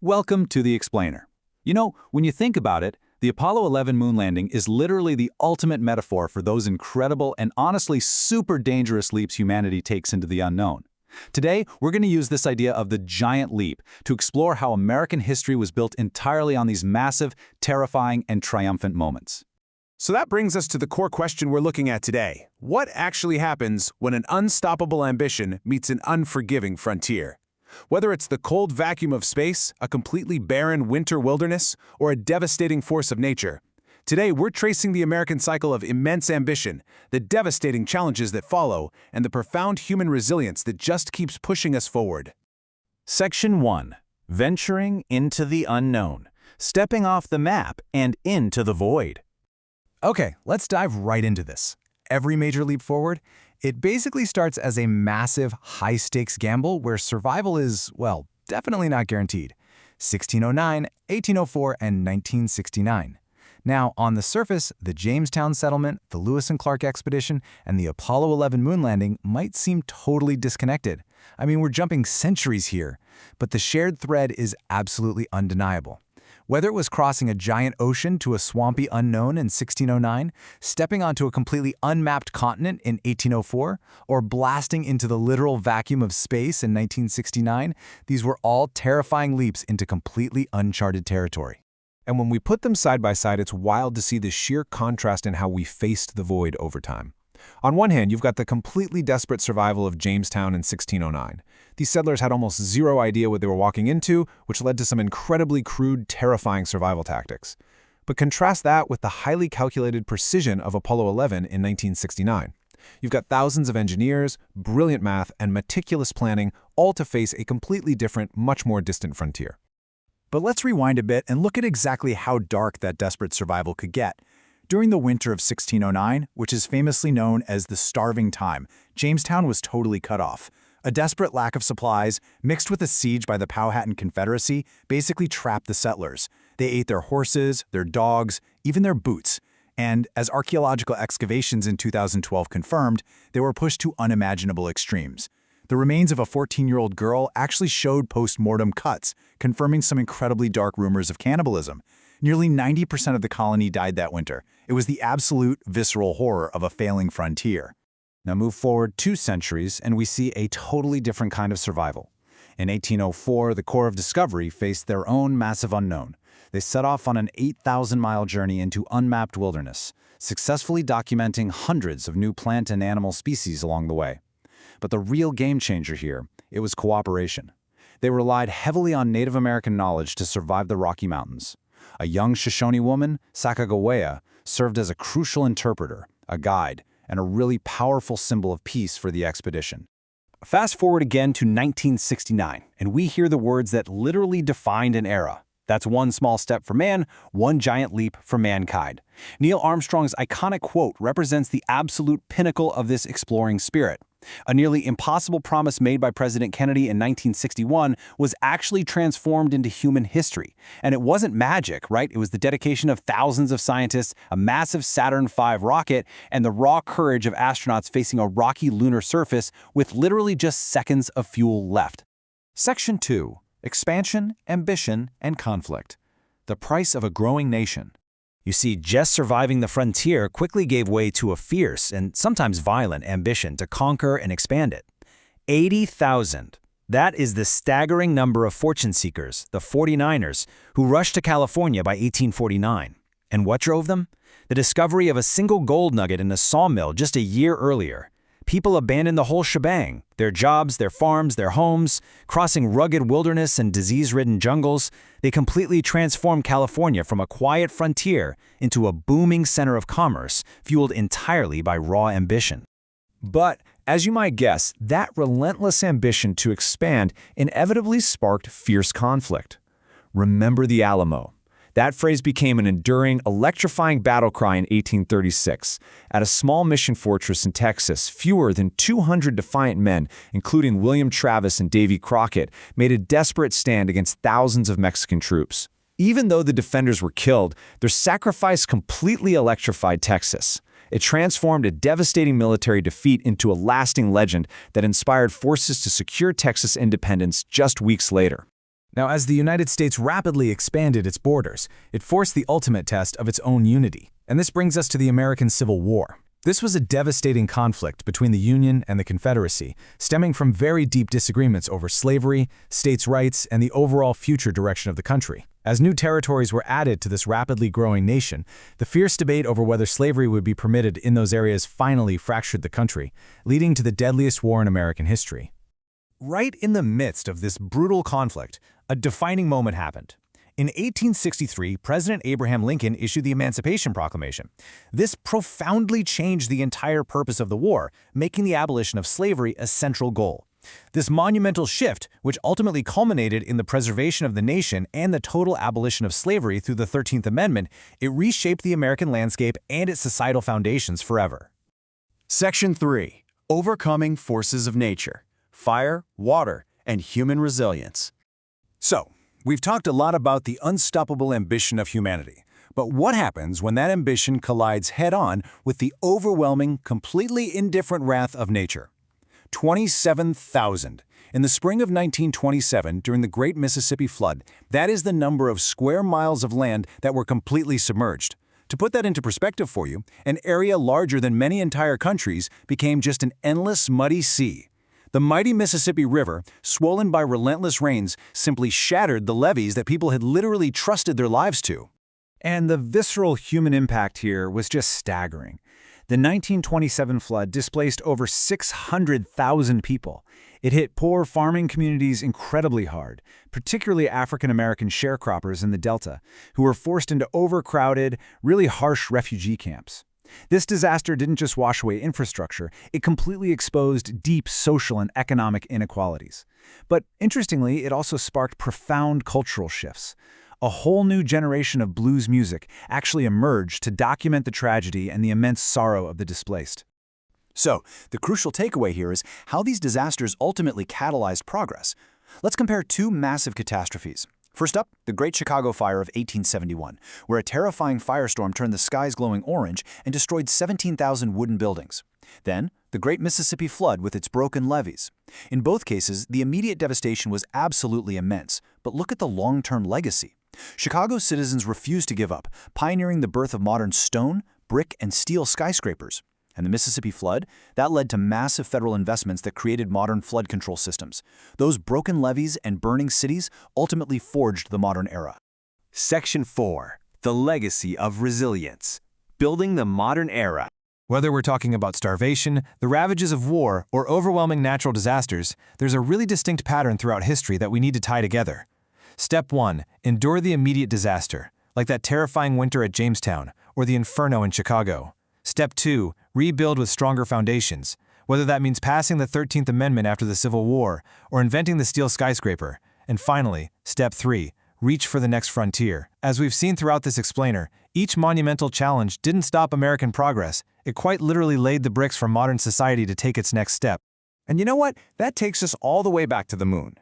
Welcome to the Explainer. You know, when you think about it, the Apollo 11 moon landing is literally the ultimate metaphor for those incredible and honestly super dangerous leaps humanity takes into the unknown. Today, we're going to use this idea of the giant leap to explore how American history was built entirely on these massive, terrifying, and triumphant moments. So that brings us to the core question we're looking at today. What actually happens when an unstoppable ambition meets an unforgiving frontier? Whether it's the cold vacuum of space, a completely barren winter wilderness, or a devastating force of nature, today we're tracing the American cycle of immense ambition, the devastating challenges that follow, and the profound human resilience that just keeps pushing us forward. Section 1. Venturing into the unknown. Stepping off the map and into the void. Okay, let's dive right into this. Every major leap forward, it basically starts as a massive, high-stakes gamble where survival is, well, definitely not guaranteed. 1609, 1804, and 1969. Now, on the surface, the Jamestown settlement, the Lewis and Clark expedition, and the Apollo 11 moon landing might seem totally disconnected. I mean, we're jumping centuries here, but the shared thread is absolutely undeniable. Whether it was crossing a giant ocean to a swampy unknown in 1609, stepping onto a completely unmapped continent in 1804, or blasting into the literal vacuum of space in 1969, these were all terrifying leaps into completely uncharted territory. And when we put them side by side, it's wild to see the sheer contrast in how we faced the void over time. On one hand, you've got the completely desperate survival of Jamestown in 1609. These settlers had almost zero idea what they were walking into, which led to some incredibly crude, terrifying survival tactics. But contrast that with the highly calculated precision of Apollo 11 in 1969. You've got thousands of engineers, brilliant math, and meticulous planning, all to face a completely different, much more distant frontier. But let's rewind a bit and look at exactly how dark that desperate survival could get. During the winter of 1609, which is famously known as the starving time, Jamestown was totally cut off. A desperate lack of supplies, mixed with a siege by the Powhatan Confederacy, basically trapped the settlers. They ate their horses, their dogs, even their boots. And as archaeological excavations in 2012 confirmed, they were pushed to unimaginable extremes. The remains of a 14-year-old girl actually showed post-mortem cuts, confirming some incredibly dark rumors of cannibalism. Nearly 90% of the colony died that winter. It was the absolute, visceral horror of a failing frontier. Now move forward 2 centuries and we see a totally different kind of survival. In 1804, the Corps of Discovery faced their own massive unknown. They set off on an 8,000-mile journey into unmapped wilderness, successfully documenting hundreds of new plant and animal species along the way. But the real game changer here, it was cooperation. They relied heavily on Native American knowledge to survive the Rocky Mountains. A young Shoshone woman, Sacagawea, served as a crucial interpreter, a guide, and a really powerful symbol of peace for the expedition. Fast forward again to 1969, and we hear the words that literally defined an era. That's one small step for man, one giant leap for mankind. Neil Armstrong's iconic quote represents the absolute pinnacle of this exploring spirit. A nearly impossible promise made by President Kennedy in 1961 was actually transformed into human history. And it wasn't magic, right? It was the dedication of thousands of scientists, a massive Saturn V rocket, and the raw courage of astronauts facing a rocky lunar surface with literally just seconds of fuel left. Section 2. Expansion, Ambition, and Conflict. The price of a growing nation. You see, just surviving the frontier quickly gave way to a fierce and sometimes violent ambition to conquer and expand it. 80,000. That is the staggering number of fortune seekers, the 49ers, who rushed to California by 1849. And what drove them? The discovery of a single gold nugget in a sawmill just a year earlier. People abandoned the whole shebang, their jobs, their farms, their homes, crossing rugged wilderness and disease-ridden jungles. They completely transformed California from a quiet frontier into a booming center of commerce, fueled entirely by raw ambition. But, as you might guess, that relentless ambition to expand inevitably sparked fierce conflict. Remember the Alamo. That phrase became an enduring, electrifying battle cry in 1836. At a small mission fortress in Texas, fewer than 200 defiant men, including William Travis and Davy Crockett, made a desperate stand against thousands of Mexican troops. Even though the defenders were killed, their sacrifice completely electrified Texas. It transformed a devastating military defeat into a lasting legend that inspired forces to secure Texas independence just weeks later. Now, as the United States rapidly expanded its borders, it forced the ultimate test of its own unity. And this brings us to the American Civil War. This was a devastating conflict between the Union and the Confederacy, stemming from very deep disagreements over slavery, states' rights, and the overall future direction of the country. As new territories were added to this rapidly growing nation, the fierce debate over whether slavery would be permitted in those areas finally fractured the country, leading to the deadliest war in American history. Right in the midst of this brutal conflict, a defining moment happened. In 1863, President Abraham Lincoln issued the Emancipation Proclamation. This profoundly changed the entire purpose of the war, making the abolition of slavery a central goal. This monumental shift, which ultimately culminated in the preservation of the nation and the total abolition of slavery through the 13th Amendment, it reshaped the American landscape and its societal foundations forever. Section 3. Overcoming Forces of Nature: Fire, Water, and Human Resilience. So, we've talked a lot about the unstoppable ambition of humanity. But what happens when that ambition collides head-on with the overwhelming, completely indifferent wrath of nature? 27,000. In the spring of 1927, during the Great Mississippi Flood, that is the number of square miles of land that were completely submerged. To put that into perspective for you, an area larger than many entire countries became just an endless, muddy sea. The mighty Mississippi River, swollen by relentless rains, simply shattered the levees that people had literally trusted their lives to. And the visceral human impact here was just staggering. The 1927 flood displaced over 600,000 people. It hit poor farming communities incredibly hard, particularly African-American sharecroppers in the Delta, who were forced into overcrowded, really harsh refugee camps. This disaster didn't just wash away infrastructure, it completely exposed deep social and economic inequalities. But interestingly, it also sparked profound cultural shifts. A whole new generation of blues music actually emerged to document the tragedy and the immense sorrow of the displaced. So, the crucial takeaway here is how these disasters ultimately catalyzed progress. Let's compare two massive catastrophes. First up, the Great Chicago Fire of 1871, where a terrifying firestorm turned the skies glowing orange and destroyed 17,000 wooden buildings. Then, the Great Mississippi Flood with its broken levees. In both cases, the immediate devastation was absolutely immense, but look at the long-term legacy. Chicago's citizens refused to give up, pioneering the birth of modern stone, brick, and steel skyscrapers. And the Mississippi flood, that led to massive federal investments that created modern flood control systems. Those broken levees and burning cities ultimately forged the modern era. Section 4. The Legacy of Resilience: Building the Modern Era. Whether we're talking about starvation, the ravages of war, or overwhelming natural disasters, there's a really distinct pattern throughout history that we need to tie together. Step 1. Endure the immediate disaster, like that terrifying winter at Jamestown or the inferno in Chicago. Step 2. Rebuild with stronger foundations, whether that means passing the 13th Amendment after the Civil War or inventing the steel skyscraper. And finally, Step 3. Reach for the next frontier. As we've seen throughout this explainer, each monumental challenge didn't stop American progress. It quite literally laid the bricks for modern society to take its next step. And you know what? That takes us all the way back to the moon.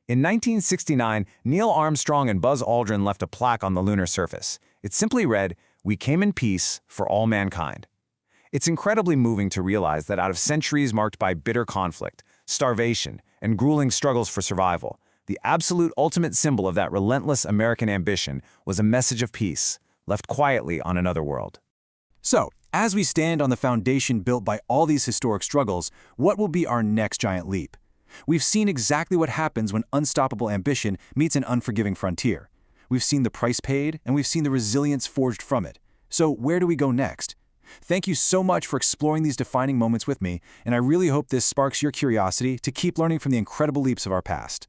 In 1969, Neil Armstrong and Buzz Aldrin left a plaque on the lunar surface. It simply read, "We came in peace for all mankind." It's incredibly moving to realize that out of centuries marked by bitter conflict, starvation, and grueling struggles for survival, the absolute ultimate symbol of that relentless American ambition was a message of peace, left quietly on another world. So, as we stand on the foundation built by all these historic struggles, what will be our next giant leap? We've seen exactly what happens when unstoppable ambition meets an unforgiving frontier. We've seen the price paid, and we've seen the resilience forged from it. So where do we go next? Thank you so much for exploring these defining moments with me, and I really hope this sparks your curiosity to keep learning from the incredible leaps of our past.